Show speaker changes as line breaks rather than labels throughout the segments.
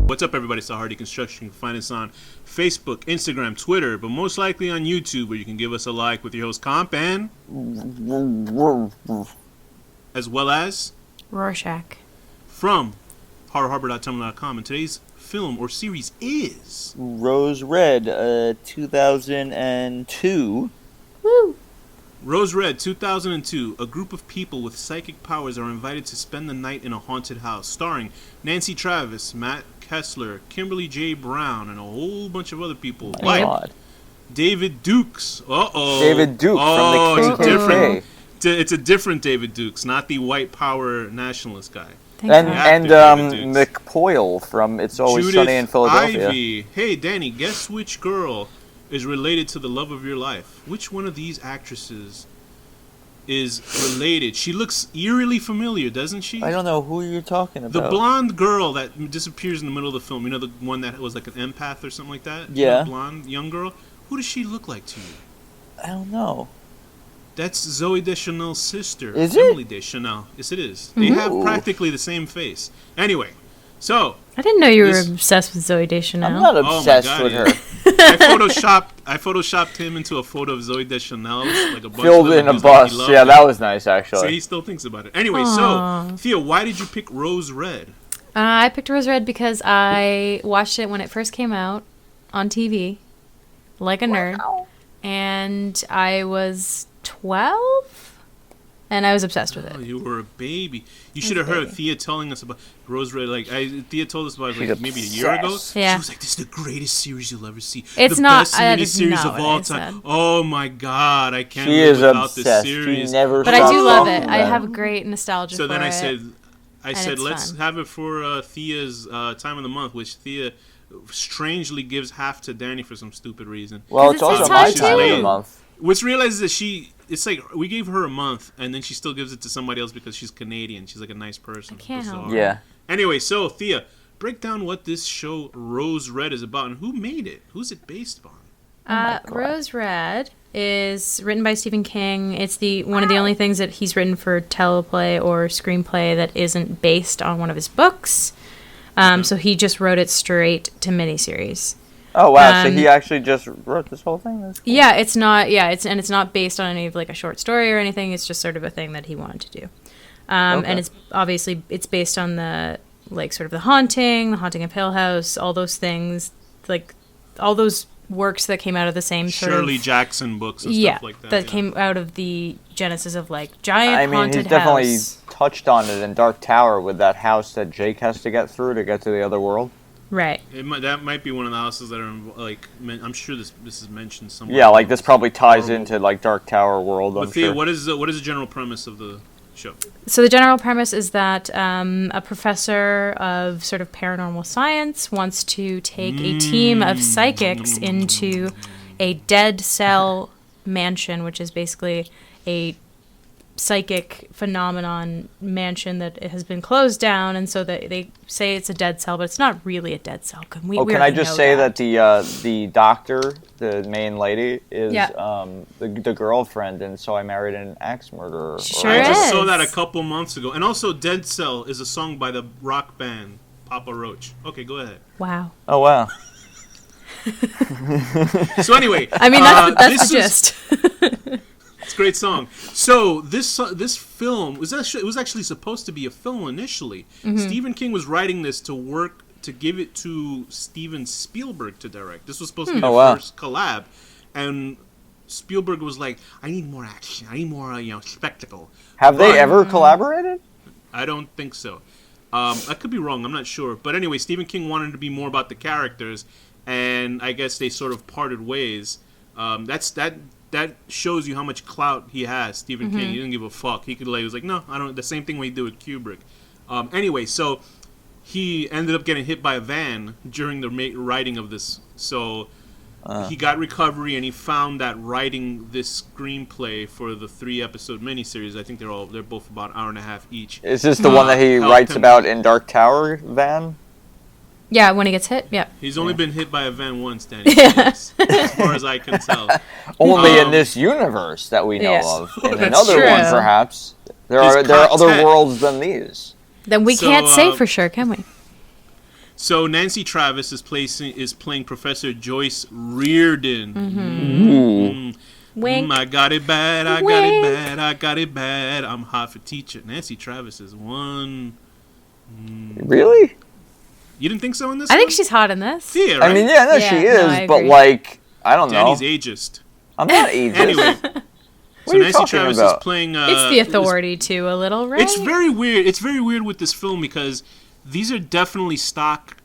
What's up, everybody? It's Hardy Construction. You can find us on Facebook, Instagram, Twitter, but most likely on YouTube, where you can give us a like with your host Komp and as well as
Rorschach
from horrorharbor.tumblr.com. And today's film or series is
Rose Red, 2002.
Woo!
Rose Red, 2002. A group of people with psychic powers are invited to spend the night in a haunted house, starring Nancy Travis, Matt Kessler, Kimberly J. Brown, and a whole bunch of other people.
Oh my God.
David Dukes.
David Duke from the KKK.
It's a different David Dukes, not the white power nationalist guy.
And McPoyle from It's Always
Judith
Sunny in Philadelphia.
Ivy. Hey, Danny, guess which girl is related to the love of your life? Which one of these actresses is related? She looks eerily familiar, doesn't she?
I don't know who you're talking about.
The blonde girl that disappears in the middle of the film. You know, the one that was like an empath or something like that?
Yeah.
The blonde young girl? Who does she look like to you?
I don't know.
That's Zoe Deschanel's sister.
Is
Emily
it?
Deschanel. Yes, it is. They have practically the same face. Anyway, so...
I didn't know you were obsessed with Zoe Deschanel.
I'm not obsessed with her.
I photoshopped him into a photo of Zoe Deschanel, like a bunch
filled in a bus. Yeah, that was nice, actually.
So he still thinks about it. Anyway, so Thea, why did you pick Rose Red?
I picked Rose Red because I watched it when it first came out on TV, like a nerd, and I was 12, and I was obsessed with it.
Oh, you were a baby. You should have heard Thea telling us about Rose Red. Thea told us about it like maybe a year ago.
Yeah.
She was like, "This is the greatest series you'll ever see.
It's
the
not
best miniseries of all time." Oh my God, I can't live without this series.
She never
but I do love it.
That.
I have a great nostalgia.
So then
I
said, let's have it for Thea's time of the month, which Thea strangely gives half to Danny for some stupid reason.
Well, it's also my time of the month.
What's realized is that it's like we gave her a month, and then she still gives it to somebody else because she's Canadian. She's like a nice person.
I can't help.
Yeah.
Anyway, so Thea, break down what this show Rose Red is about and who made it. Who's it based on?
Rose Red is written by Stephen King. It's one of the only things that he's written for teleplay or screenplay that isn't based on one of his books. So he just wrote it straight to miniseries.
Oh wow! So he actually just wrote this whole thing. That's cool.
Yeah, it's not. Yeah, it's not based on any of like a short story or anything. It's just sort of a thing that he wanted to do, and it's obviously based on the sort of the Haunting of Hill House, all those things, like all those works that came out of the same sort of
Shirley Jackson books and stuff like that.
That came out of the genesis of like giant haunted
he's definitely
house.
touched on it in Dark Tower with that house that Jake has to get through to get to the other world.
Right.
That might be one of the houses that are like. I'm sure this is mentioned somewhere.
Yeah, like this probably ties into like Dark Tower world.
But Thea, what is the general premise of the show?
So the general premise is that a professor of sort of paranormal science wants to take a team of psychics into a dead cell mansion, which is basically a psychic phenomenon mansion that has been closed down, and so they say it's a dead cell, but it's not really a dead cell. Can
I just say that the doctor, the main lady, is the girlfriend, and So I Married an Axe Murderer.
Sure
I just
is.
saw that a couple months ago, and also Dead Cell is a song by the rock band Papa Roach. Okay, go ahead.
Wow.
Oh wow.
So anyway,
I mean that's the gist.
It's a great song. So this film was actually supposed to be a film initially. Mm-hmm. Stephen King was writing this to give it to Steven Spielberg to direct. This was supposed to be the first collab, and Spielberg was like, "I need more action. I need more spectacle."
Have they ever collaborated? I
don't think so. I could be wrong. I'm not sure. But anyway, Stephen King wanted to be more about the characters, and I guess they sort of parted ways. That shows you how much clout he has, Stephen King. He didn't give a fuck. He was like, no, I don't. The same thing we did with Kubrick. Anyway, so he ended up getting hit by a van during the writing of this. So he got recovery, and he found that writing this screenplay for the 3-episode miniseries. I think they're both about an hour and a half each.
Is this the one that he writes about in Dark Tower van?
Yeah, when he gets hit, yeah.
He's only been hit by a van once, Danny. Yes, as far as I can tell.
Only in this universe that we know of. In another
true.
one, perhaps. There are other worlds than these.
Then we can't say for sure, can we?
So Nancy Travis is playing Professor Joyce Reardon.
Wink.
I got it bad. I got it bad. I got it bad. I'm hot for teacher. Nancy Travis is one.
Really?
You didn't think so in this?
I think she's hot in this.
Yeah, right?
I mean, yeah, she is, but like, I don't know.
Danny's ageist.
I'm not ageist.
Anyway. So Nancy Travis is playing.
It's the authority too, a little, right?
It's very weird. It's very weird with this film because these are definitely stock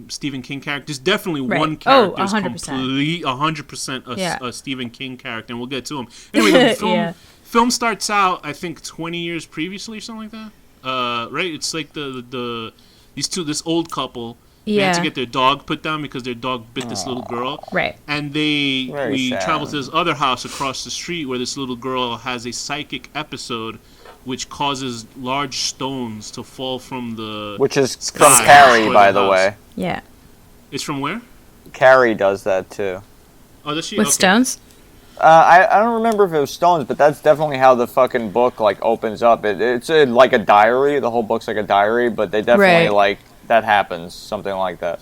Stephen King characters. Definitely one character is 100% a Stephen King character, and we'll get to him. Anyway, the film starts out, I think, 20 years previously or something like that. Right? It's like this old couple. They had to get their dog put down because their dog bit this little girl.
Right.
And we travel to this other house across the street where this little girl has a psychic episode which causes large stones to fall from the
Which is
sky
from Carrie, by the way.
Yeah.
It's from where?
Carrie does that, too.
Oh, does she?
With stones?
I don't remember if it was stones, but that's definitely how the fucking book, like, opens up. It's like a diary. The whole book's like a diary, but they definitely, like... That happens, something like that.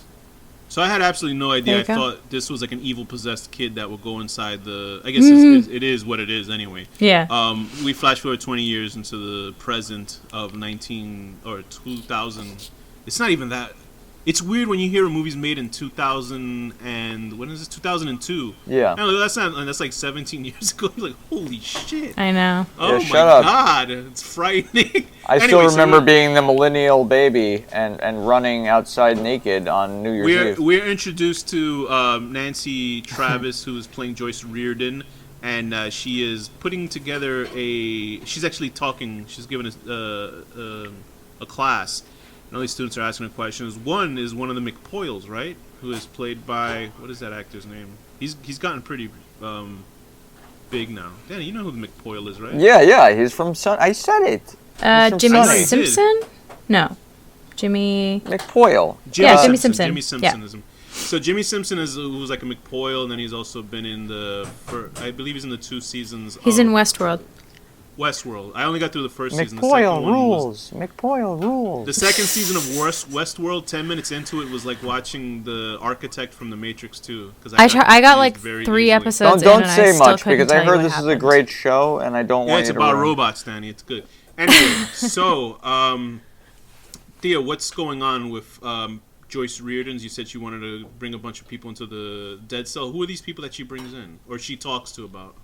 So I had absolutely no idea. I thought this was like an evil possessed kid that would go inside the. I guess it is what it is anyway.
Yeah.
We flash forward 20 years into the present of 2000. It's not even that. It's weird when you hear a movie's made in 2000 and when is this? 2002.
Yeah.
No, that's like 17 years ago. You're like, holy shit.
I know.
Oh
my
God, it's frightening.
I still remember being the millennial baby and running outside naked on New Year's Eve.
We're introduced to Nancy Travis, who is playing Joyce Reardon, and she is putting together she's actually talking. She's giving a class. And all these students are asking her questions. One is one of the McPoyles, right? Who is played by, what is that actor's name? He's gotten pretty big now. Danny, you know who the McPoyle is, right?
Yeah, he's from I said it.
Jimmy Simpson? No. Jimmy...
McPoyle.
Jimmy Simpson.
Jimmy Simpson is him. So Jimmy Simpson who's like a McPoyle, and then he's also been in I believe he's in the 2 seasons.
He's in Westworld.
I only got through the first season.
McPoyle rules. McPoyle rules.
The second season of Westworld, 10 minutes into it, was like watching the architect from The Matrix 2.
I got like 3 episodes.
Don't say much because I heard this is a great show, and I don't want you to.
It's about robots, Danny. It's good. Anyway, so Thea, what's going on with Joyce Reardon's? You said she wanted to bring a bunch of people into the dead cell. Who are these people that she brings in, or she talks to about?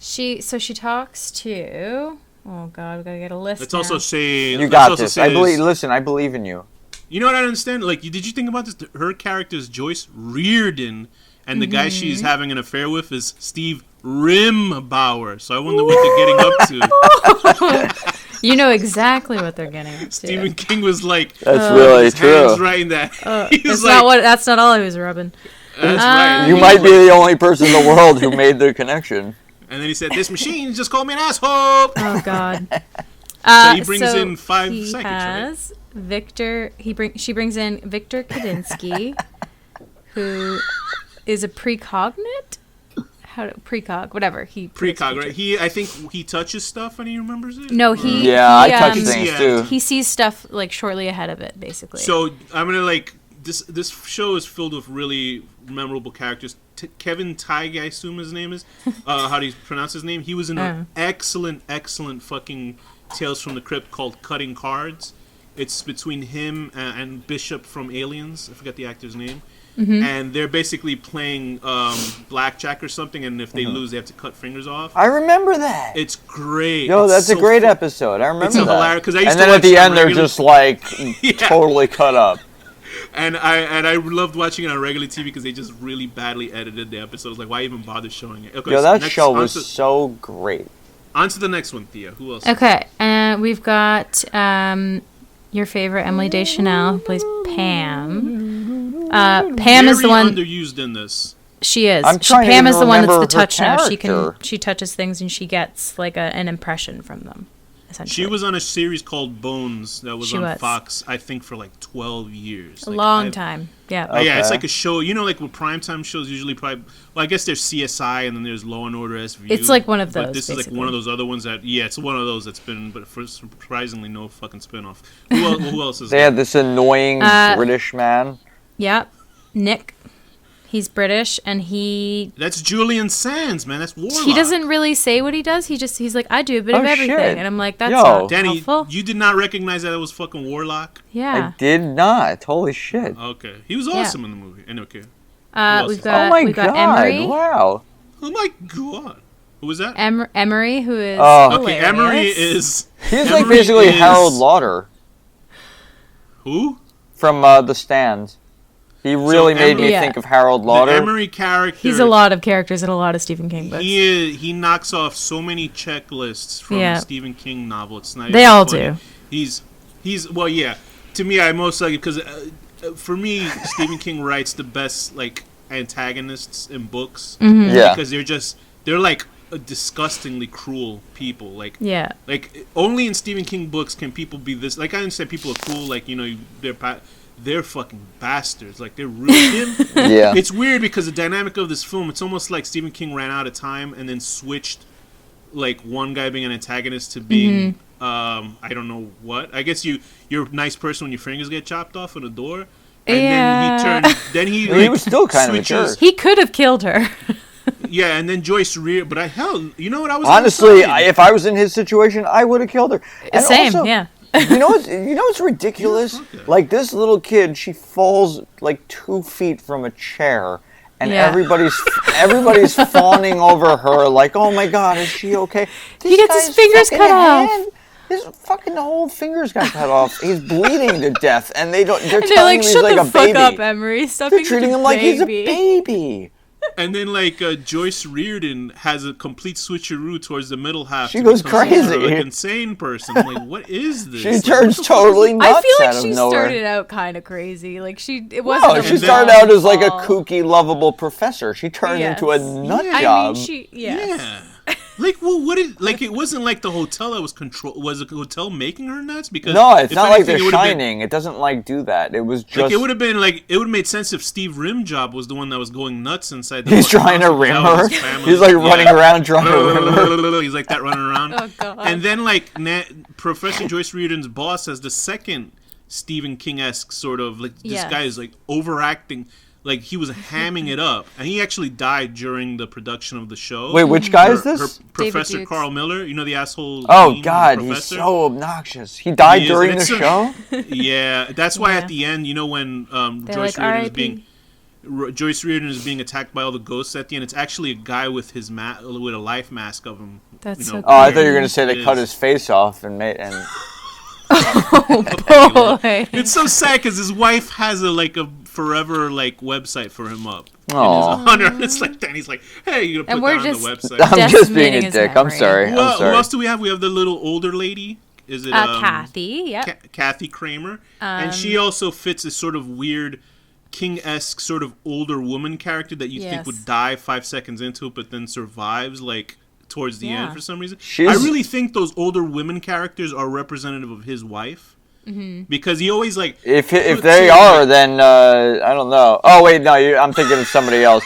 She talks to. Oh God, we gotta get a list.
Let's also say
you got this. I believe in you.
You know what I don't understand? Like, did you think about this? Her character is Joyce Reardon, and the guy she's having an affair with is Steve Rimbauer. So I wonder what they're getting up to.
You know exactly what they're getting up to.
Stephen King was like,
"That's really
his
true."
Hands right in that.
That's not all he was rubbing.
That's right.
You might be the only person in the world who made the connection.
And then he said, "This machine just called me an asshole."
Oh God.
So he brings in 5 psychics,
has
right?
Victor. She brings in Victor Kadinsky, who is a precognate. Precog, whatever
precog, right? I think he touches stuff and he remembers it.
No,
I touch things too.
He sees stuff like shortly ahead of it, basically.
So I'm gonna this show is filled with really memorable characters. Kevin Teige, I assume his name is. How do you pronounce his name? He was in an excellent fucking Tales from the Crypt called Cutting Cards. It's between him and Bishop from Aliens. I forgot the actor's name. Mm-hmm. And they're basically playing blackjack or something, and if they lose, they have to cut fingers off.
I remember that.
It's great.
Yo, that's a great episode. I remember
it's
that.
Hilarious,
and then at the end, they're just like totally cut up.
And I loved watching it on regular TV because they just really badly edited the episodes. Like, why even bother showing it? Okay,
yo, that show was so great.
On to the next one, Thea. Who else?
Okay, we've got your favorite Emily Deschanel, who plays Pam. Pam is the one
underused in this.
She is. Pam is the one that's the touch nose. She touches things and she gets like an impression from them. essentially.
She was on a series called Bones that was
She
on
was.
Fox, I think, for like 12 years.
A long time. Yeah.
Oh, yeah, it's
Okay.
like a show. You know, like with primetime shows, usually probably. Well, I guess there's CSI and then there's Law and Order SVU.
It's like one of
But
those,
this is like
basically.
one of those other ones that. Yeah, it's one of those that's been, but for surprisingly, no fucking spinoff. Who else is
They
there?
had this annoying British man.
Yeah. Nick. He's British, and
That's Julian Sands, man. That's Warlock.
he doesn't really say what he does. He's like, I do a bit of
Oh,
everything.
shit.
And I'm like, that's
Yo.
not
Danny,
helpful.
you did not recognize that it was fucking Warlock?
Yeah.
I did not. Holy shit.
Okay. He was awesome in the movie. And okay.
We've
is-
got,
Oh my
we've got
god.
Emery.
Wow.
Oh my god. Who was that?
Emery, who is
Oh.
Okay,
hilarious.
Emery is...
He's like
Emery
basically
is-
Harold Lauder
Who?
from The Stand. He really made me
Emery-
think of Harold
The
Lauder.
Emery character...
He's a lot of characters in a lot of Stephen King books.
He knocks off so many checklists from
Yeah.
a Stephen King novel. It's not
They
even
all
funny.
do.
He's well, yeah. To me, I most like it because for me, Stephen King writes the best like antagonists in books.
Mm-hmm.
Yeah.
Because they're like disgustingly cruel people. Like
Yeah.
like only in Stephen King books can people be this. Like I understand people are cool. Like they're fucking bastards. Like they're rude.
Yeah.
It's weird because the dynamic of this film, it's almost like Stephen King ran out of time and then switched like one guy being an antagonist to being I don't know what. I guess you're a nice person when your fingers get chopped off on a door. And then he
Well, he was still kind of a jerk.
He could have killed her.
Yeah, and then Joyce Rear, but you know what I was
Honestly,
gonna say?
if I was in his situation, I would have killed her. And
Same,
also,
yeah.
you know what's ridiculous?
fuck that.
Like this little kid, she falls like 2 feet from a chair, and
Yeah.
everybody's fawning over her, like, "Oh my God, is she okay?"
He gets his
guy's
fingers
fucking
cut off.
His fucking whole fingers got cut off. He's bleeding to death, and they're
They're
telling
like,
him he's
shut
like
the
a
fuck
baby.
up, Emery. Stop
They're
being
treating
such a
him like he's a
baby.
baby.
And then like Joyce Reardon has a complete switcheroo towards the middle half.
She
to
goes
become some sort of,
crazy.
like insane person. I'm like, what is this?
She
Like,
turns
what the fuck is
totally nuts
I feel like
out of
she
nowhere.
started out kind of crazy. Like it wasn't.
No,
a
she started out as like a
fall.
kooky, lovable professor. She turned
Yes.
into a nut
Yeah.
job.
I mean, yes.
Yeah. Like, well, like it wasn't like the hotel that was was the hotel making her nuts? Because
No, it's
if
not like
anything,
The
it would've been-
Shining. It doesn't like do that. It was just
Like it would have been like it would have made sense if Steve Rimjob was the one that was going nuts inside. The
he's
fucking
trying to
house, 'cause
rim
that was
her.
his family.
He's like
Yeah.
running around trying to rim her.
He's like that running around.
Oh, God.
And then like Professor Joyce Reardon's boss has the second Stephen King-esque sort of like this
Yes.
guy is like overacting. Like he was hamming it up, and he actually died during the production of the show.
Wait, which guy is this?
Professor
Dukes.
Carl Miller, you know the asshole.
Oh
dean
God, he's
professor?
so obnoxious. He died
He is,
during
and
the
it's
show.
Yeah, that's why
Yeah.
at the end, you know, when
They're
Joyce
like,
Reardon is
R.I.P..
Joyce Reardon is being attacked by all the ghosts at the end. It's actually a guy with his with a life mask of him.
That's so
Oh, I
cool.
thought you were gonna say they
It
cut
is.
his face off and made and.
Oh, boy.
It's so sad because his wife has a forever website for him up. In his
Aw.
honor. It's like Danny's like, hey, you're gonna
And
put
we're
that on
just-
the website.
I'm just being
Decimating
a
his
dick. I'm
memory.
sorry.
Who
I'm sorry.
else do we have? We have the little older lady. Is it
Kathy, yep.
Kathy Kramer, and she also fits a sort of weird King-esque sort of older woman character that you think
Yes.
would die 5 seconds into it, but then survives towards the
Yeah.
end for some reason.
She's-
I really think those older women characters are representative of his wife, because he always
If
puts
they
in,
are, then I don't know. Oh wait, no, I'm thinking of somebody else.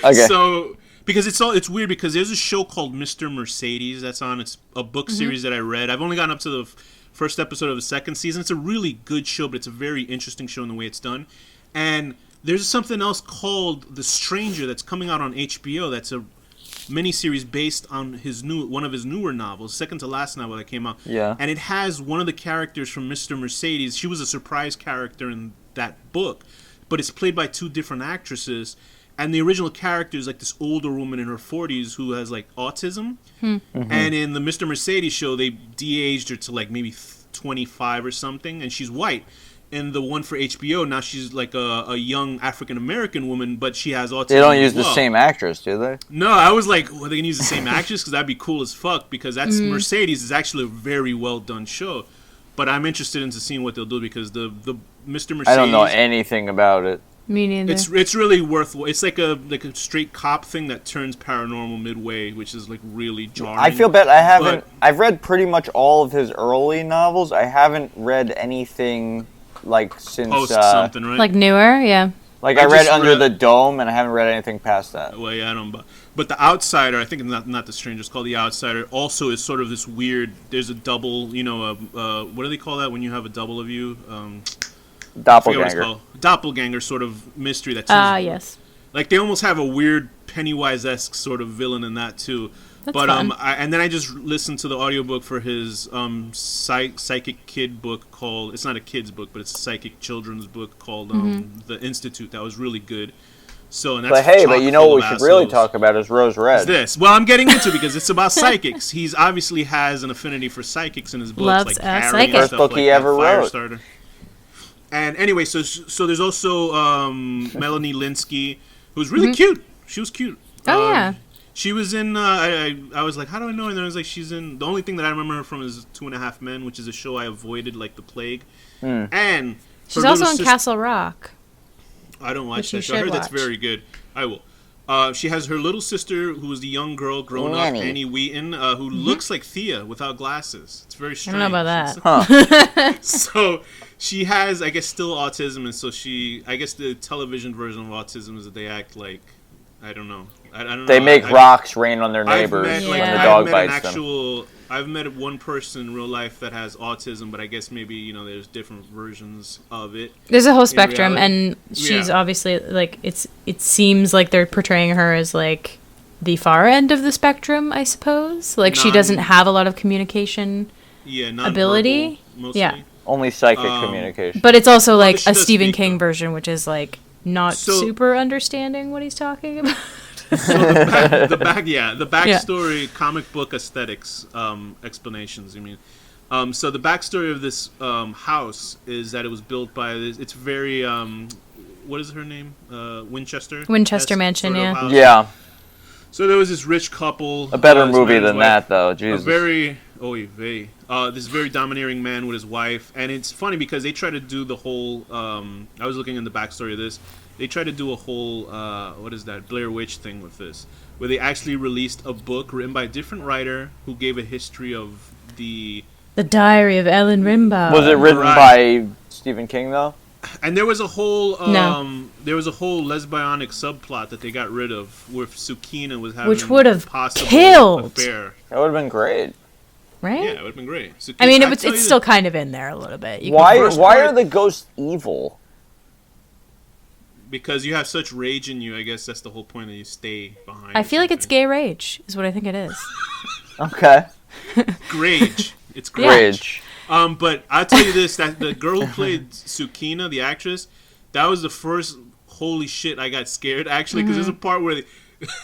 Okay.
So because it's weird because there's a show called Mr. Mercedes that's on. It's a book series that I read. I've only gotten up to the first episode of the second season. It's a really good show, but it's a very interesting show in the way it's done. And there's something else called The Stranger that's coming out on HBO. That's a miniseries based on one of his newer novels, second to last novel that came out.
Yeah.
And it has one of the characters from Mr. Mercedes. She was a surprise character in that book, but it's played by two different actresses. And the original character is like this older woman in her 40s who has autism. And in the Mr. Mercedes show, they de-aged her to maybe 25 or something, and she's white. And the one for HBO, now she's like a young African American woman, but she has autism.
They don't
as
use the
well.
same actress, do they?
No, I was like, well, they can use the same actress because that'd be cool as fuck. Because that's Mercedes is actually a very well done show. But I'm interested into seeing what they'll do because the Mr. Mercedes.
I don't know anything about it.
Me neither.
It's really worthwhile. It's like a straight cop thing that turns paranormal midway, which is like really jarring.
I feel bad. I've read pretty much all of his early novels. I haven't read anything like since
post something, right?
Like newer, yeah.
Like I read Under the Dome, and I haven't read anything past that.
Well, yeah, I don't. But The Outsider, I think not The Stranger, it's called The Outsider. Also, is sort of this weird. There's a double. What do they call that when you have a double of you?
Doppelganger.
Doppelganger sort of mystery. That's
yes.
Like they almost have a weird Pennywise-esque sort of villain in that too.
That's fun.
And then I just listened to the audiobook for his psychic kid book called. It's not a kid's book, but it's a psychic children's book called The Institute. That was really good. So, and that's
but you know what we should really talk about is Rose Red.
This. Well, I'm getting into it because it's about psychics. He's obviously has an affinity for psychics in his books,
Loves
like
a
Harry
psychic.
and
First
stuff
book
like
he
that,
ever wrote.
Firestarter. And anyway, so there's also Melanie Linsky, who's really cute. She was cute.
Oh yeah.
She was in. I was like, how do I know? And then I was like, she's in. The only thing that I remember her from is 2.5 Men, which is a show I avoided like the plague. And
she's also in Castle Rock.
I don't watch that show. I heard that's very good. I will. She has her little sister, who is the young girl grown up, Annie Wheaton, who looks like Thea without glasses. It's very strange.
I don't know about that.
So she has, I guess, still autism, and so I guess the television version of autism is that they act like, I don't know. I don't know.
They make rocks rain on their neighbors when the dog bites them.
I've met one person in real life that has autism, but I guess maybe, there's different versions of it.
There's a whole spectrum, and she's obviously, like, it seems like they're portraying her as, like, the far end of the spectrum, I suppose. Like, she doesn't have a lot of communication ability.
Mostly.
Yeah.
Only psychic communication.
But it's also, like, a Stephen King version, which is, like, not super understanding what he's talking about.
So the backstory, comic book aesthetics, explanations. So the backstory of this house is that it was built by this. It's very what is her name? Winchester
Mansion, yeah.
Yeah.
So there was this rich couple.
A better movie than that, though. Jesus.
This very domineering man with his wife, and it's funny because they try to do the whole. I was looking in the backstory of this. They tried to do a whole, Blair Witch thing with this, where they actually released a book written by a different writer who gave a history of the
Diary of Ellen Rimbaud.
Was it written by Stephen King, though?
And there was a whole, lesbianic subplot that they got rid of, where Sukina was having,
which would have
killed affair.
That would have been great,
right?
Yeah, it would have been great. Sukina,
I mean, it's still kind of in there a little bit.
Why are the ghosts evil?
Because you have such rage in you, I guess that's the whole point that you stay behind.
I feel like it's gay rage, is what I think it is.
Okay.
Grage. It's
grage.
But I'll tell you this, that the girl who played Sukina, the actress, that was the first holy shit I got scared, actually, because there's a part where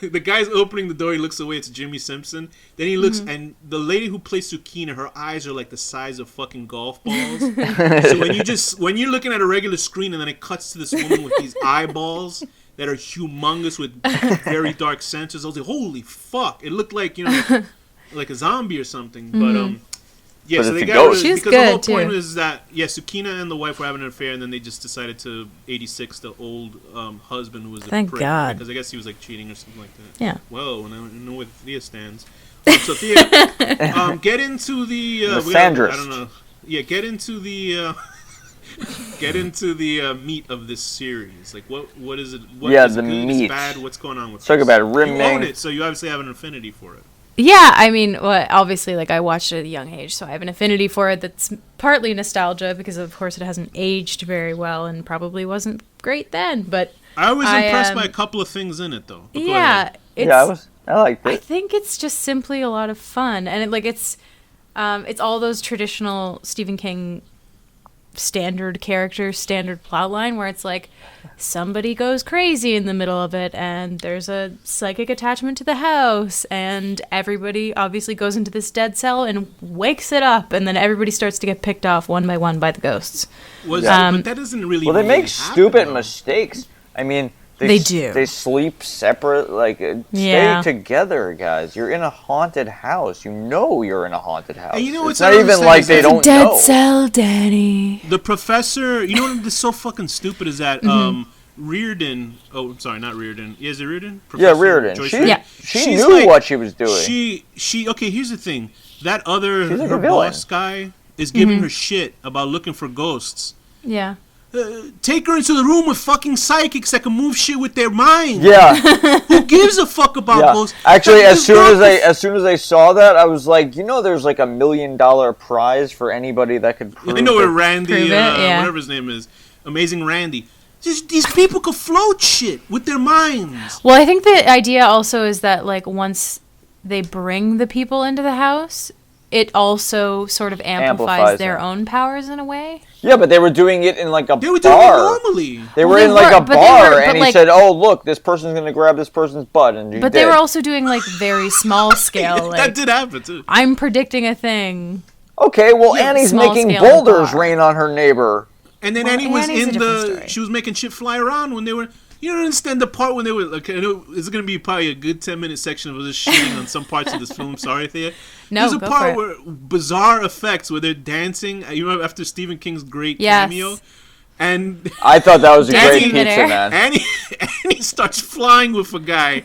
the guy's opening the door, he looks away, it's Jimmy Simpson. Then he looks, and the lady who plays Sukina, her eyes are like the size of fucking golf balls. So when you're looking at a regular screen and then it cuts to this woman with these eyeballs that are humongous with very dark centers, I was like, holy fuck. It looked like, like a zombie or something. But, yeah, so they got rid of it because the whole point was that, Sukina and the wife were having an affair, and then they just decided to 86 the old husband who was a prick.
God.
Because I guess he was like cheating or something like that.
Yeah.
Well, I know where Thea stands. So Thea, get into the
Sandrist.
I don't know. Yeah, get into the meat of this series. Like, what is it? What is
the
good,
meat.
Is bad? What's going on with
Talk about it.
You own it, so you obviously have an affinity for it.
Yeah, I mean, obviously, like, I watched it at a young age, so I have an affinity for it that's partly nostalgia, because, of course, it hasn't aged very well and probably wasn't great then, but
I was impressed by a couple of things in it, though. But
yeah,
I liked it.
I think it's just simply a lot of fun, and it's all those traditional Stephen King standard characters, standard plotline, where it's like somebody goes crazy in the middle of it, and there's a psychic attachment to the house, and everybody obviously goes into this dead cell and wakes it up, and then everybody starts to get picked off one by one by the ghosts.
But that doesn't really.
Well, they make stupid
happen,
mistakes. I mean,
they do.
They sleep separate. Like, stay together, guys. You're in a haunted house. You know you're in a haunted house.
And
it's not even like they don't know.
Dead cell, Danny.
The professor. You know what's so fucking stupid is that Reardon. Oh, I'm sorry, not Reardon. Is it Reardon?
Yeah, Reardon. She knew what she was doing.
She. Okay, here's the thing. That other
She's like
her
a villain.
boss guy is giving her shit about looking for ghosts.
Yeah.
Take her into the room with fucking psychics that can move shit with their mind.
Yeah.
Who gives a fuck about ghosts?
Actually, as soon as I saw that, I was like, there's like $1 million prize for anybody that could prove
I know where Randy,
yeah.
whatever his name is, Amazing Randy. These people could float shit with their minds.
Well, I think the idea also is that like once they bring the people into the house, it also sort of amplifies their own powers in a way.
Yeah, but they were doing it in like a bar.
They were doing it normally.
They were in like a bar, and he said, "Oh, look, this person's gonna grab this person's butt," and you did.
They were also doing like very small scale. Like,
that did happen too.
I'm predicting a thing.
Okay, well, Annie's making boulders rain on her neighbor.
And then Annie was she was making shit fly around when they were. You don't understand the part when they were like. I know it's gonna be probably a good 10-minute section of us shitting on some parts of this film. Sorry, Thea.
No,
there's a part where bizarre effects where they're dancing. You know, after Stephen King's great cameo, and
I thought that was a great pizza, man.
Annie starts flying with a guy,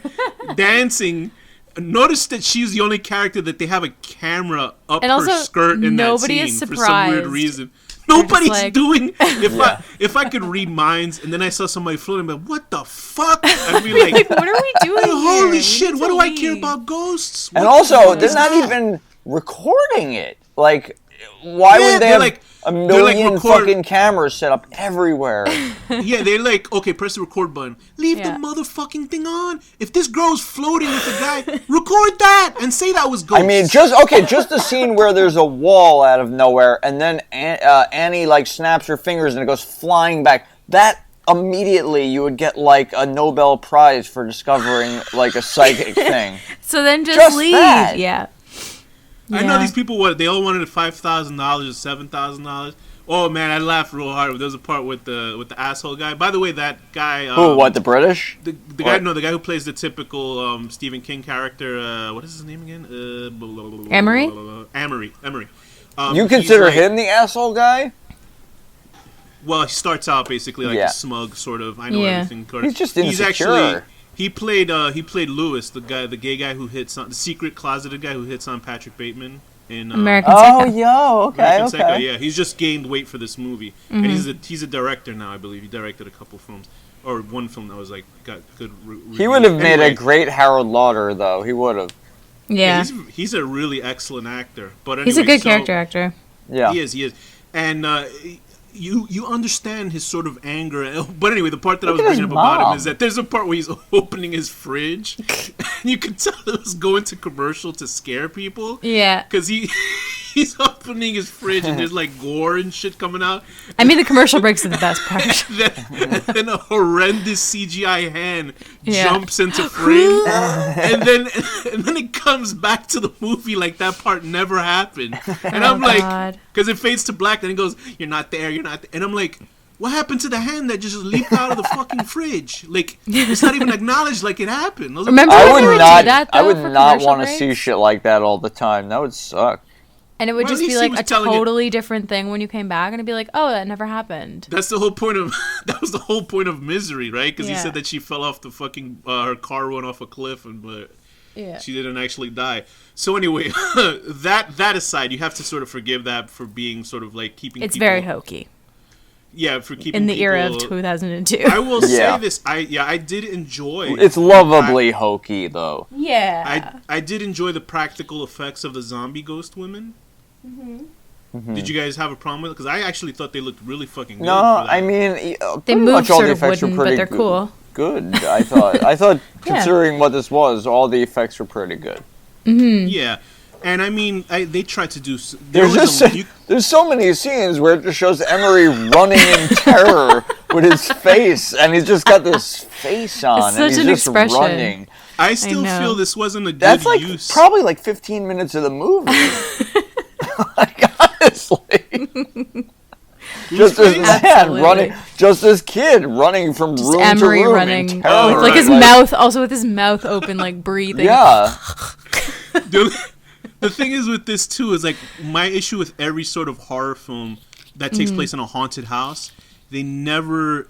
dancing. Notice that she's the only character that they have a camera up her skirt in that scene for some weird reason. Nobody's doing. If I could read minds, and then I saw somebody floating, but what the fuck? I'd be like,
what are we doing?
Holy shit! What do I care about ghosts?
And also, they're not even recording it. Like, why would they have like a million fucking cameras set up everywhere?
Yeah, they're like, okay, press the record button. Leave the motherfucking thing on. If this girl's floating with a guy, record that and say that was ghosts.
I mean, just the scene where there's a wall out of nowhere, and then Annie like snaps her fingers and it goes flying back. That immediately you would get like a Nobel Prize for discovering like a psychic thing.
So then just leave.
That.
Yeah.
I know these people. They all wanted $5,000 or $7,000. Oh man, I laughed real hard. There was a part with the asshole guy. By the way, that guy.
Who? What? The British?
The guy? No, the guy who plays the typical Stephen King character. What is his name again?
Emery.
Emery.
You consider him the asshole guy?
Well, he starts out basically like a smug sort of. I know everything.
He's just insecure.
He played Lewis, the gay guy who hits on the secret closeted guy who hits on Patrick Bateman in
American Psycho.
Oh, yo, okay,
American Psycho, yeah. He's just gained weight for this movie, and he's a director now, I believe. He directed a couple films, or one film that was like got good.
He would have made a great Harold Lauder, though. He would have.
Yeah,
he's a really excellent actor. But anyway,
he's a good character actor.
Yeah, he is, and. You understand his sort of anger, but anyway, the part that I was bringing up about him is that there's a part where he's opening his fridge, and you can tell it was going to commercial to scare people.
Yeah,
because he's opening his fridge and there's like gore and shit coming out.
I mean, the commercial breaks are the best part.
and then a horrendous CGI hand jumps into frame, and then it comes back to the movie like that part never happened. And I'm like, because it fades to black, then it goes, "You're not there, you're not there," and I'm like, what happened to the hand that just leaped out of the fucking fridge? Like, it's not even acknowledged like it happened.
Remember
I would not want to see shit like that all the time. That would suck.
And it would just be like a totally different thing when you came back, and it'd be like, oh, that never happened.
That's the whole point of that was the whole point of Misery, right? Because he said that she fell off the fucking her car went off a cliff, but she didn't actually die. So anyway, that aside, you have to sort of forgive that for being sort of like keeping.
It's very hokey.
Yeah, for keeping
in the era of 2002.
I will say this. I did enjoy.
It's lovably hokey, though.
Yeah.
I did enjoy the practical effects of the zombie ghost women. Mm-hmm. Did you guys have a problem with it? Because I actually thought they looked really fucking good.
No, I mean,
they move sort of wooden, but they're cool.
Good, I thought. Considering what this was, all the effects were pretty good.
Mm-hmm.
Yeah. And I mean, they tried to do.
There's so many scenes where it just shows Emery running in terror with his face, and he's just got this face on,
it's
and he's
such an
just
expression.
running.
I still feel this wasn't a good
That's like
use.
Probably like 15 minutes of the movie. Like, honestly. Just this man running, just this kid running from
just
room
Emery
to room
running,
in terror.
with his mouth, also with his mouth open, like breathing.
Yeah.
The thing is with this too is like my issue with every sort of horror film that takes place in a haunted house. they never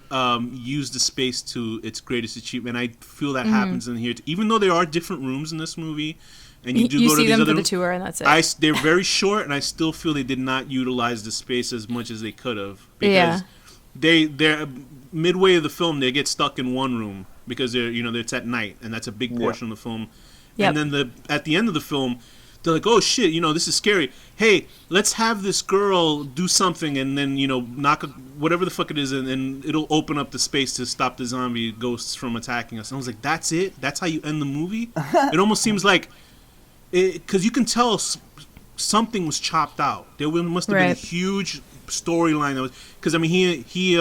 use the space to its greatest achievement. I feel that happens in here, even though there are different rooms in this movie, and you do
you
go
see
to these
them
other
for the tour, and that's it.
they're very short, and I still feel they did not utilize the space as much as they could have, because they're midway of the film they get stuck in one room because it's at night, and that's a big portion of the film. And then at the end of the film, they're like, oh shit, this is scary. Hey, let's have this girl do something, and then knock whatever the fuck it is, and it'll open up the space to stop the zombie ghosts from attacking us. And I was like, that's it? That's how you end the movie? It almost seems like, because you can tell something was chopped out. There must have been a huge storyline that was, because he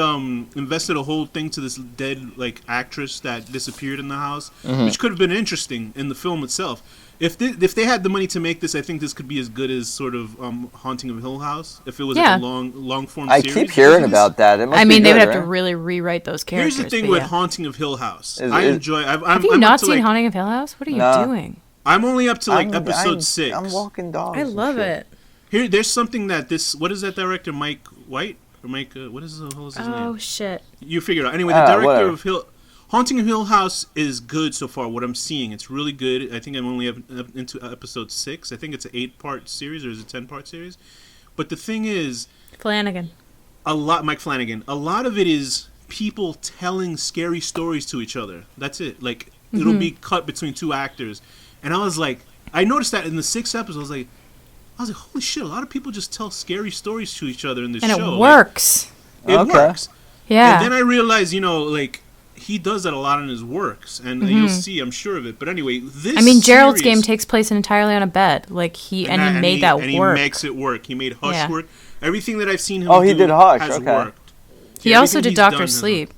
invested a whole thing to this dead actress that disappeared in the house, which could have been interesting in the film itself. If they had the money to make this, I think this could be as good as sort of Haunting of Hill House. If it was a long form series.
I keep hearing about that. It must be
they
good,
would have
right?
to really rewrite those characters.
Here's the thing with Haunting of Hill House. I enjoy.
Have you not seen Haunting of Hill House? What are you doing?
I'm only up to episode 6.
I'm walking dogs.
I love it.
There's something that what is that director, Mike White or Mike? What is his name?
Oh shit!
You figure it out. Anyway, the director of Haunting of Hill House is good so far. What I'm seeing, it's really good. I think I'm only up into episode 6. I think it's an 8-part series, or is it a 10-part series? But the thing is, Mike Flanagan. A lot of it is people telling scary stories to each other. That's it. It'll be cut between 2 actors, and I was like, I noticed that in the 6th episode. I was like, holy shit! A lot of people just tell scary stories to each other in this show,
and it works.
It works.
Yeah.
And then I realized, he does that a lot in his works, and you'll see, I'm sure of it. But anyway,
Gerald's game takes place entirely on a bed. He made that work.
And he makes it work. He made Hush work. Everything that I've seen him do
he did Hush.
has worked.
He also did Doctor Sleep,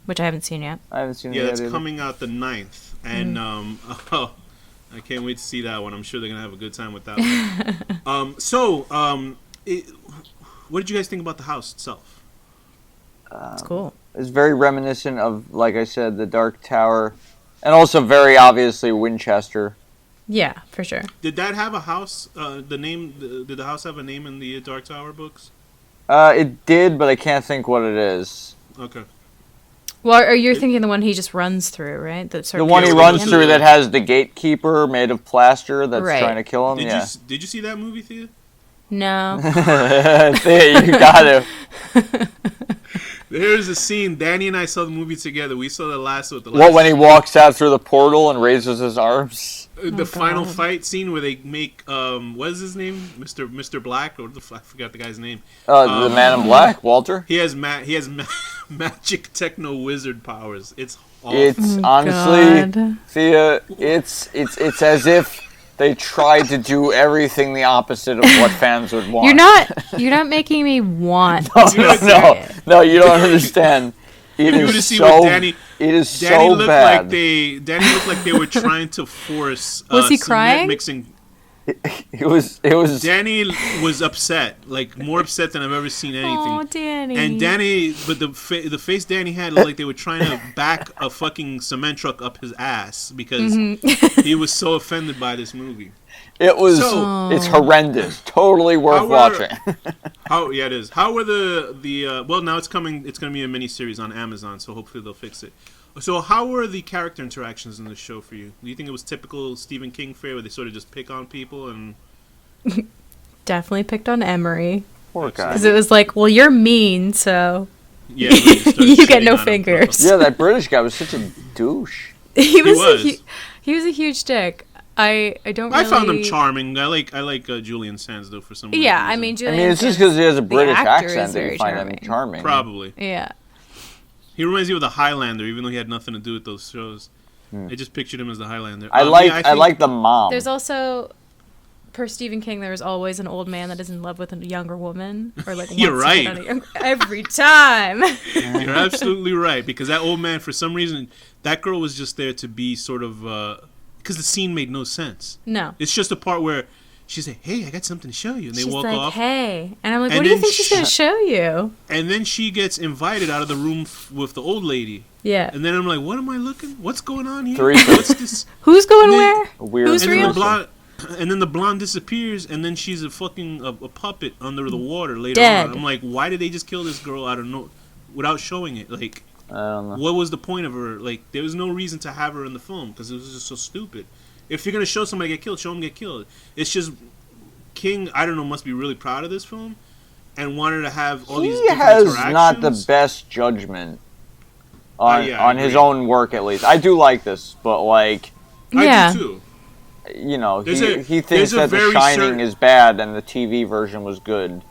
which I haven't seen yet.
I haven't seen it
yet.
yet.
Yeah, it's
either.
coming out the 9th. And, I can't wait to see that one. I'm sure they're going to have a good time with that one. What did you guys think about the house itself?
It's cool.
It's very reminiscent of, like I said, the Dark Tower, and also very obviously Winchester.
Yeah, for sure.
Did that have a house? Did the house have a name in the Dark Tower books?
It did, but I can't think what it is.
Okay.
Well, are you thinking the one he just runs through, right?
The one he runs through that has the gatekeeper made of plaster that's trying to kill him?
Did you see that movie, Thea?
No.
Thea, you got to.
There's a scene. Danny and I saw the movie together. We saw the last one.
When he walks out through the portal and raises his arms?
The final fight scene where they make what is his name, Mr. Black, or I forgot the guy's name.
The Man in Black, Walter.
He has magic techno wizard powers. It's awful.
It's honestly, Thea. It's as if they tried to do everything the opposite of what fans would want.
You're not making me want.
No, you don't understand. It is so bad.
Danny looked like they were trying to force.
Was he crying?
Mixing.
It was.
Danny was upset, more upset than I've ever seen anything.
Oh, Danny.
And Danny, but the face Danny had looked like they were trying to back a fucking cement truck up his ass because he was so offended by this movie.
It was. It's horrendous. Totally worth watching.
It is. How were the well, now it's coming. It's going to be a miniseries on Amazon, so hopefully they'll fix it. So how were the character interactions in the show for you? Do you think it was typical Stephen King fare where they sort of just pick on people and?
Definitely picked on Emery.
Poor guy.
Because it was like, well, you're mean, so
you
get no fingers.
Yeah, that British guy was such a douche.
He was a huge dick. I
found him charming. I like Julian Sands though for some reason.
Yeah, I mean,
it's just because he has a British accent that you find him charming.
Probably.
Yeah.
He reminds me of the Highlander, even though he had nothing to do with those shows. I just pictured him as the Highlander.
I like the mom.
There's also, per Stephen King, there is always an old man that is in love with a younger woman, or
You're right.
Every time.
You're absolutely right, because that old man, for some reason, that girl was just there to be sort of because the scene made no sense.
No,
it's just a part where she's like, "Hey, I got something to show you," and they walk off.
Hey, and I'm like, "What do you think she's gonna show you?" And
then she gets invited out of the room with the old lady.
Yeah.
And then I'm like, "What am I looking? What's going on here?
What's
this?
Who's going where?
Weird.
Who's real?"
And then the blonde disappears, and then she's a fucking a puppet under the water later
Dead.
on. I'm like, why did they just kill this girl out of no? without showing it? Like,
I don't know.
what was the point of her? Like, there was no reason to have her in the film because it was just so stupid. If you're gonna show somebody get killed, show them get killed. It's just King. I don't know. Must be really proud of this film and wanted to have all these.
He
different
has
interactions.
not the best judgment on
Yeah, I
his
agree.
own work, at least. I do like this, but like,
Yeah.
I do too.
you know,
There's
he
a
thinks that The
very
Shining
certain-
is bad and the TV version was good.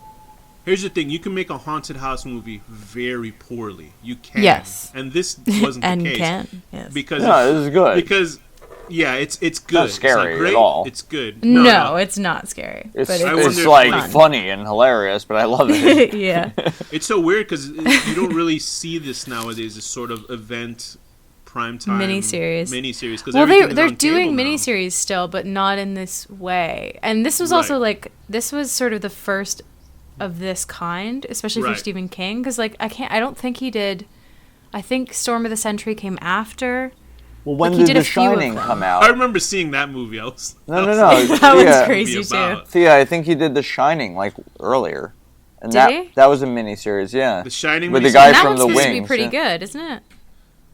Here's the thing: you can make a haunted house movie very poorly. You can.
Yes.
And this wasn't
And
the case.
can. Yes.
Because
No, this is good.
Because yeah, it's good.
not scary
it's not great,
at all.
It's good.
No, it's not scary.
It's,
but
I
it's
wonder if,
like
like,
funny and hilarious, but I love it.
yeah.
It's so weird because you don't really see this nowadays. This sort of event, primetime
Miniseries.
Because
Well, they're doing miniseries still, but not in this way. And this was also
Right.
this was sort of the first of this kind, especially for
Right.
Stephen King, because I don't think he did. I think Storm of the Century came after.
Well, when
Like, he
did
did
The
a few of
Shining
them.
come
I
out?
remember seeing that movie. I was
No.
That one's
Thea,
crazy too.
about.
Thea, I think he did The Shining like earlier, and
Did he?
that was a miniseries, yeah.
The Shining
With the
miniseries?
guy
And that
from
one's
The
supposed to be
Wings,
pretty
yeah.
good, isn't it?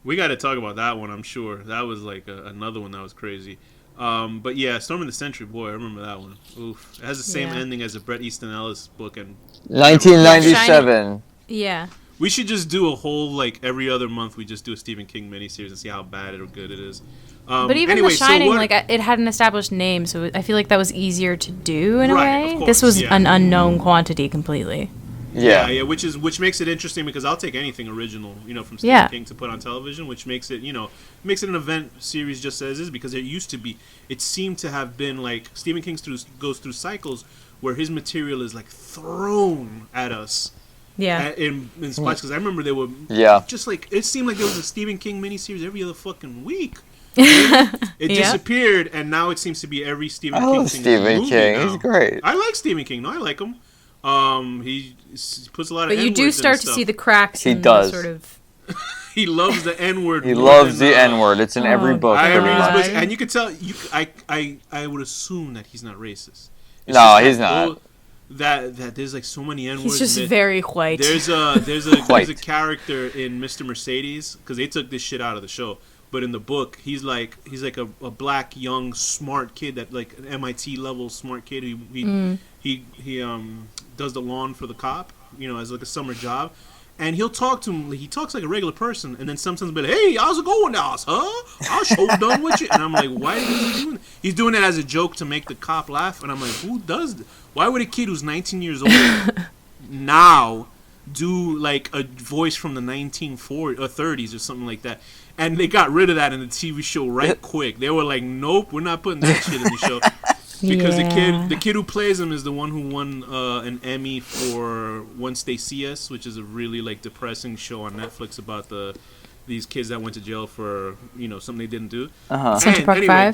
We got to talk about that one. I'm sure that was like another one that was crazy. But yeah, Storm of the Century, boy, I remember that one. Oof, it has the same
Yeah.
ending as a Bret Easton Ellis book, and
1997.
Yeah.
we should just do a whole like every other month. We just do a Stephen King miniseries and see how bad or good it is.
But even
anyway,
The Shining,
so what,
it had an established name, so I feel like that was easier to do in a
Right,
way.
of course,
This was
yeah.
an unknown quantity completely.
Yeah.
which makes it interesting because I'll take anything original, from Stephen
Yeah.
King to put on television, which makes it, makes it an event series just as is because it seemed to have been like Stephen King goes through cycles where his material is like thrown at us.
Yeah.
In spots because I remember they were
Yeah.
just like it seemed like there was a Stephen King miniseries every other fucking week. It
Yeah.
disappeared, and now it seems to be every Stephen
I
King
love
thing
Stephen
movie
King.
now.
He's great.
I like Stephen King. No, I like him. He puts a lot of.
But you do
N-words in
start
his
to
stuff.
see the cracks
He
in
does.
the sort of...
He loves the N word.
He loves the N word. It's in every
Oh,
book,
I
pretty
read his
God.
books,
much.
and you could tell. I would assume that he's not racist. It's
No,
just that
he's not.
That there's like so many N words.
He's just very white.
There's a
White.
character in Mr. Mercedes because they took this shit out of the show. But in the book, he's like a black young smart kid that like an MIT level smart kid who he does the lawn for the cop, as like a summer job. And he'll talk to him. He talks like a regular person, and then sometimes be like, "Hey, how's it going, now, huh? I'll show done with you." And I'm like, "Why is he doing that?" He's doing it as a joke to make the cop laugh. And I'm like, "Who does this? Why would a kid who's 19 years old now do like a voice from the 1940s or 30s or something like that?" And they got rid of that in the TV show right quick. They were like, "Nope, we're not putting that shit in the show." Because
Yeah.
the kid who plays him is the one who won an Emmy for Once They See Us, which is a really like depressing show on Netflix about these kids that went to jail for something they didn't do.
Uh-huh.
Central
And
Park
anyway,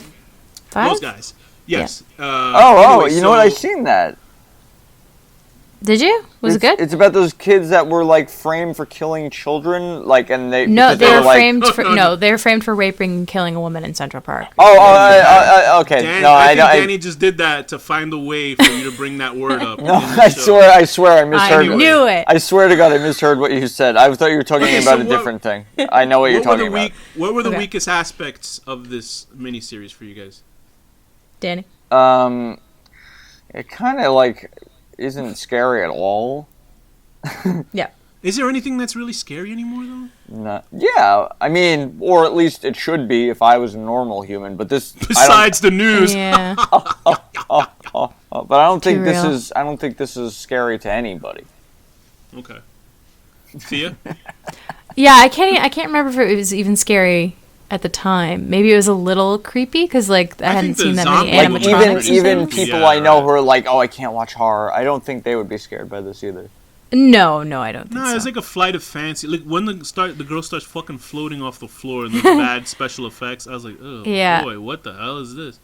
5?
those guys. Yes.
Oh,
Anyway,
you know what? I've seen that.
Did you? Was it
It's-
good?
It's about those kids that were like framed for killing children, and they
No,
because
they were
like,
framed for
No.
they were framed for raping and killing a woman in Central Park.
Okay.
Dan,
No,
I
I
think Danny just did that to find a way for you to bring that word up.
No,
in the
I
show.
swear, I misheard.
I knew it.
I swear to God, I misheard what you said. I thought you were talking
Okay,
about
so
a
what-
different thing. I know what you're talking about.
What were the
Okay.
weakest aspects of this miniseries for you guys?
Danny.
It kind of like isn't scary at all.
Yeah.
Is there anything that's really scary anymore, though?
No. Yeah, I mean, or at least it should be if I was a normal human. But this,
Besides the news.
Yeah.
but I don't think
Too
this
real.
is. I don't think this is scary to anybody.
Okay. Thea?
Yeah, I can't remember if it was even scary at the time. Maybe it was a little creepy because I hadn't
think the
seen that
zombie
many
Like,
Like
animatronics. and
even
things.
people
Yeah,
I know
right.
who are like, oh, I can't watch horror. I don't think they would be scared by this either.
No, I don't think
No,
so.
it's like a flight of fancy. Like when the girl starts fucking floating off the floor and the bad special effects, I was like, oh
Yeah.
boy, what the hell is this?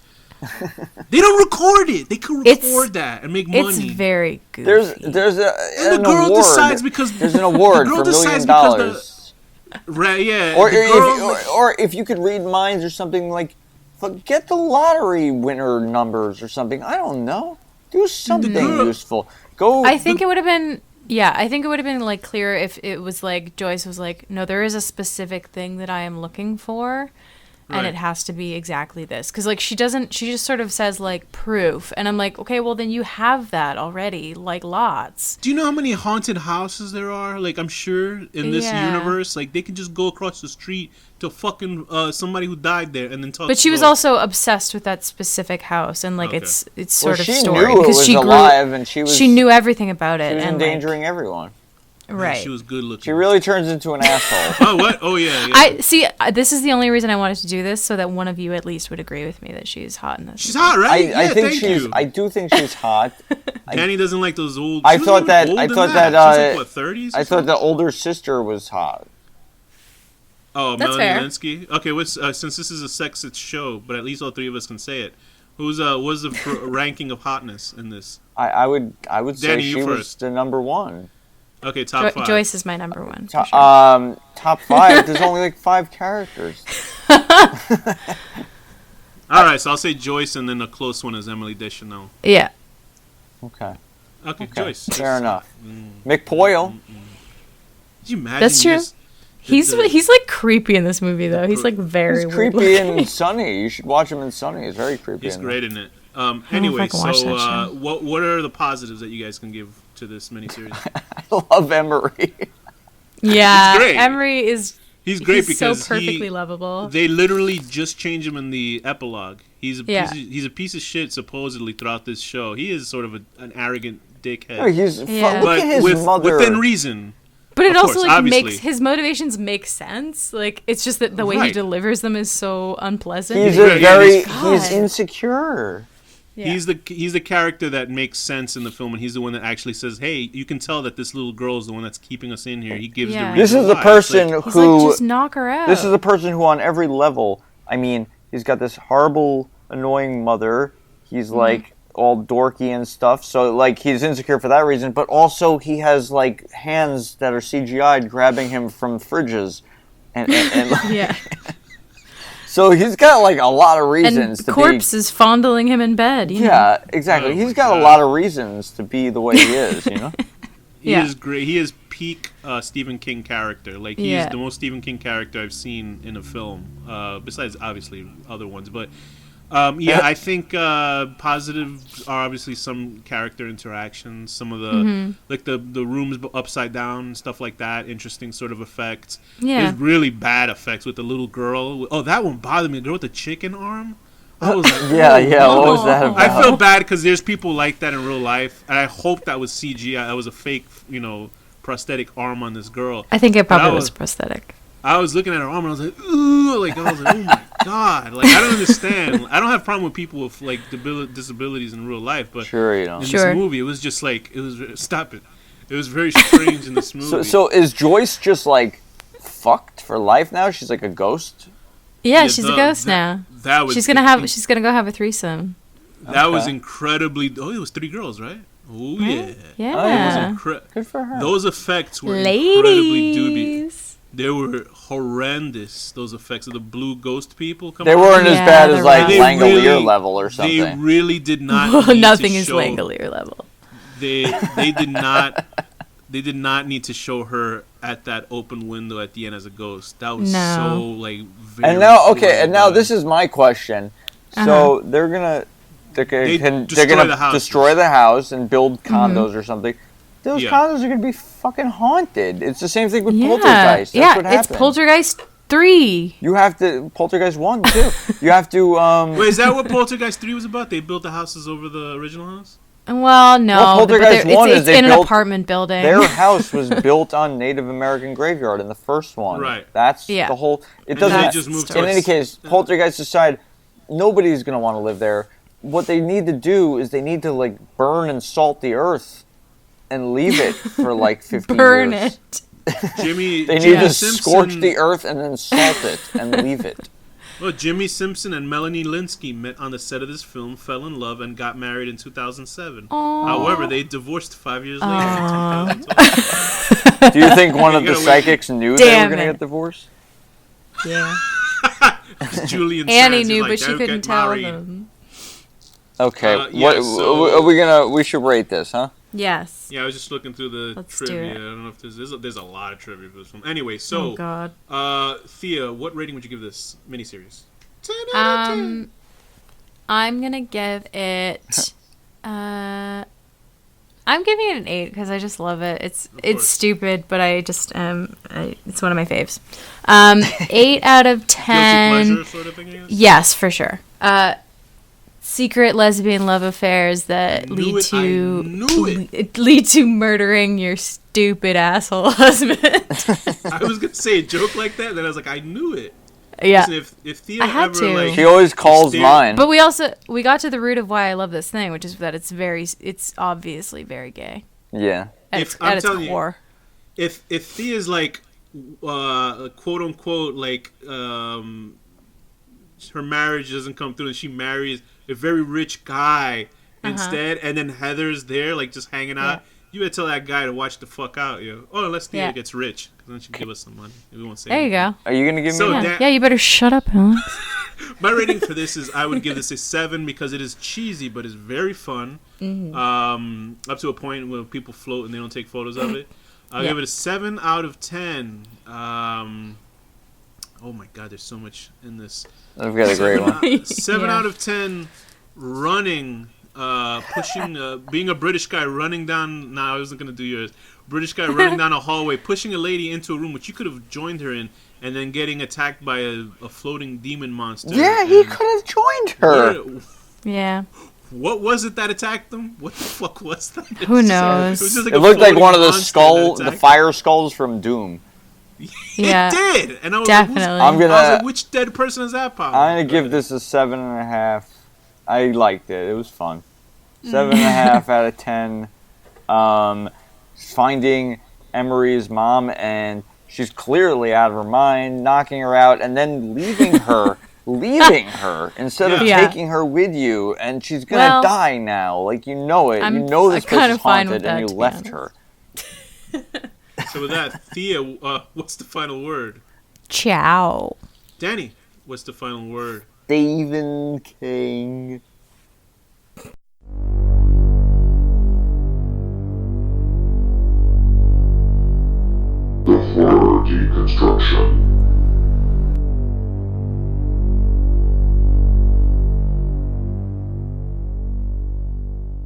They don't record it. They could
It's-
record that and make money.
It's very goofy.
There's
and
an
the girl
award.
decides because
There's an award
the girl
for $1
decides
million.
because right, yeah.
Or
the girl,
or if you could read minds or something like, get the lottery winner numbers or something. I don't know. Do something
girl-
useful. Go.
I think it would have been Yeah, I think it would have been like clearer if it was like Joyce was like, no, there is a specific thing that I am looking for. And
Right.
it has to be exactly this. Because, like, she just sort of says, like, proof. And I'm like, okay, well, then you have that already. Like, lots.
Do you know how many haunted houses there are? Like, I'm sure in this
Yeah.
universe, like, they can just go across the street to fucking somebody who died there and then talk.
But she was
about-
also obsessed with that specific house. And, like,
Okay.
it's sort of
she
story.
knew it
because
was
she
alive, and she
knew everything about it.
was
and
endangering everyone.
Man,
right.
She was good looking.
She really turns into an asshole.
Oh, what? Oh, yeah.
I see. This is the only reason I wanted to do this, so that one of you at least would agree with me that she's hot in this.
She's hot, right?
I think
thank
she's.
you.
I do think she's hot.
Danny doesn't like those old.
I
she was
thought
even
that-
older
I
than
thought that,
She's like, what, 30s?
I thought the older sister was hot.
Oh,
That's
Melanie
fair.
Linsky. Okay, what's since this is a sexist show, but at least all three of us can say it. What's the ranking of hotness in this?
I would say
Danny,
she
you
was
first.
the number one.
Okay, top five.
Joyce is my number one. For
To-
sure.
Top 5. There's only like 5 characters.
All right, so I'll say Joyce, and then a close one is Emily Deschanel.
Yeah.
Okay.
Okay, Joyce.
Fair enough. McPoyle.
Did you imagine?
That's true.
Just,
He's like creepy in this movie though. He's like very
He's
weird
creepy
looking.
in Sunny. You should watch him in Sunny. He's very creepy.
He's
in
great in it.
know
Anyway,
if I can watch
so
that show.
what are the positives that you guys can give to this miniseries?
I love Emery.
Yeah,
He's great.
Emery is.
He's great
He's
because
so perfectly lovable.
They literally just changed him in the epilogue. He's a
Yeah.
he's a piece of shit supposedly throughout this show. He is sort of an arrogant dickhead,
Oh, he's
Yeah.
look
but
at his
within
mother.
reason.
But it
Of
also
course,
like
obviously.
makes his motivations make sense. Like it's just that the way he
Right.
delivers them is so unpleasant.
He's
Yeah,
a
yeah,
very
God.
he's insecure.
Yeah.
He's the character that makes sense in the film, and he's the one that actually says, "Hey, you can tell that this little girl is the one that's keeping us in here." He gives
Yeah.
the
This
reason
is the
why. It's
person
like,
He's
who
like, just knock her out.
this is the person who on every level, I mean, he's got this horrible, annoying mother. He's like all dorky and stuff. So like he's insecure for that reason, but also he has like hands that are CGI'd grabbing him from fridges. And
yeah.
so he's got like a lot of reasons
And
to
Corpse is fondling him in bed. You know?
Yeah, exactly.
Oh
He's
my
got
God.
a lot of reasons to be the way he is, you know?
He
Yeah.
is great. He is peak Stephen King character. Like he
Yeah.
is the most Stephen King character I've seen in a film. Besides obviously other ones, but yeah, I think positives are obviously some character interactions, some of the
Mm-hmm.
like the rooms upside down, stuff like that. Interesting sort of effects.
Yeah.
There's really bad effects with the little girl. Oh, that one bothered me. The girl with the chicken arm. I was like,
Yeah,
oh,
what was that about?
I feel bad because there's people like that in real life, and I hope that was CGI. That was a fake, prosthetic arm on this girl.
I think it
But I
probably was
was-
prosthetic.
I was looking at her arm and I was like, ooh, oh my god, like I don't understand. I don't have a problem with people with like disabilities in real life, but
Sure, you
in
know.
this
Sure.
movie, it was just like stop it. It was very strange in this movie.
So is Joyce just like fucked for life now? She's like a ghost?
Yeah,
Yeah,
she's a ghost now.
That was
She's gonna go have a threesome.
that was
Okay.
incredibly. Oh, it was 3 girls, right? Oh yeah.
Yeah.
Good for her.
Those effects were incredibly dubious.
Ladies.
They were horrendous. Those effects of the blue ghost people.
They weren't as
Yeah,
bad as
they're
like
rough.
They
Langolier
really-
level or
They
something.
really did not.
Well,
need
nothing
to
is
show,
Langolier level.
They did not. They did not need to show her at that open window at the end as a ghost. That was
No.
so like. Very
And now,
poorly
okay, and now
done.
this is my question. So they're gonna destroy the house and build condos or something. Those
Yeah.
condos are gonna be fucking haunted. It's the same thing with
Yeah,
Poltergeist. That's
yeah.
what
It's
happened.
Poltergeist 3.
You have to Poltergeist 1 too. You have to
Wait, is that what Poltergeist 3 was about? They built the houses over the original house.
Well, no,
Well,
but
Poltergeist 1 is
it's
they
in an
built
apartment building.
their house was built on Native American graveyard in the first one.
Right.
That's
Yeah.
the whole. It
And then
doesn't.
they just moved to
in
a-
any case, Poltergeist decide nobody's gonna want to live there. What they need to do is they need to like burn and salt the earth, and leave it for like 50
Burn
years.
it.
Jimmy.
They need
Jimmy
to
Simpson,
scorch the earth and then salt it and leave it.
Well, Jimmy Simpson and Melanie Linsky met on the set of this film, fell in love, and got married in 2007.
Aw.
However, they divorced 5 years later.
Aw.
in 2012.
Do you think one of
You
the
gotta
psychics knew they were
Damn
gonna
it.
get divorced?
Yeah.
Julian
Annie
Sands is
knew,
like,
but she
"Don't
couldn't
get
tell
married."
them.
Okay,
Yeah,
what
so-
are we gonna? We should rate this, huh?
Yes.
Yeah, I was just looking through the
Let's do
trivia.
it.
I don't know if there's a lot of trivia for this film. Anyway, so
Oh God.
Thea, what rating would you give this miniseries? 10 out of 10.
I'm gonna give it. I'm giving it an 8 because I just love it. It's stupid, but I just it's one of my faves. 8 out of 10.
Guilty pleasure sort of thing, I guess?
Yes, for sure. Secret lesbian love affairs that lead to murdering your stupid asshole husband.
I was gonna say a joke like that, then I was like, I knew it.
Yeah.
Listen, if Thea
I had
ever
to.
like,
She always calls mine.
But we got to the root of why I love this thing, which is that it's obviously very gay.
Yeah.
At its core.
If Thea's like, quote unquote, like, her marriage doesn't come through and she marries a very rich guy instead, and then Heather's there, like, just hanging out, you better tell that guy to watch the fuck out, yo. Oh, unless Thea gets rich, because then she'll give us some money. We won't say anything.
You go.
Are you going to give me
that? Yeah, you better shut up, Alex.
My rating for this is, I would give this a 7 because it is cheesy, but it's very fun. Up to a point where people float and they don't take photos of it. I'll give it a 7 out of 10. Oh my God, there's so much in this.
I've got a great one.
7 out of 10. Running, pushing, being a British guy running down. Nah, I wasn't gonna do yours. British guy running down a hallway, pushing a lady into a room which you could have joined her in, and then getting attacked by a floating demon monster.
Yeah, he could have joined her.
Yeah.
What was it that attacked them? What the fuck was that?
Who knows?
It looked like one of the fire skulls from Doom.
Yeah,
it did, and I was
definitely.
Like, I was like, which dead person is that power?
I'm gonna give this a 7.5. I liked it. It was fun. 7.5 out of 10. Finding Emery's mom, and she's clearly out of her mind, knocking her out, and then leaving her. Instead of taking her with you, and she's gonna die now. Like, you know it. You know this place is haunted, and you left her.
So with that, Thea, what's the final word?
Ciao.
Danny, what's the final word?
Stephen King.
The horror deconstruction.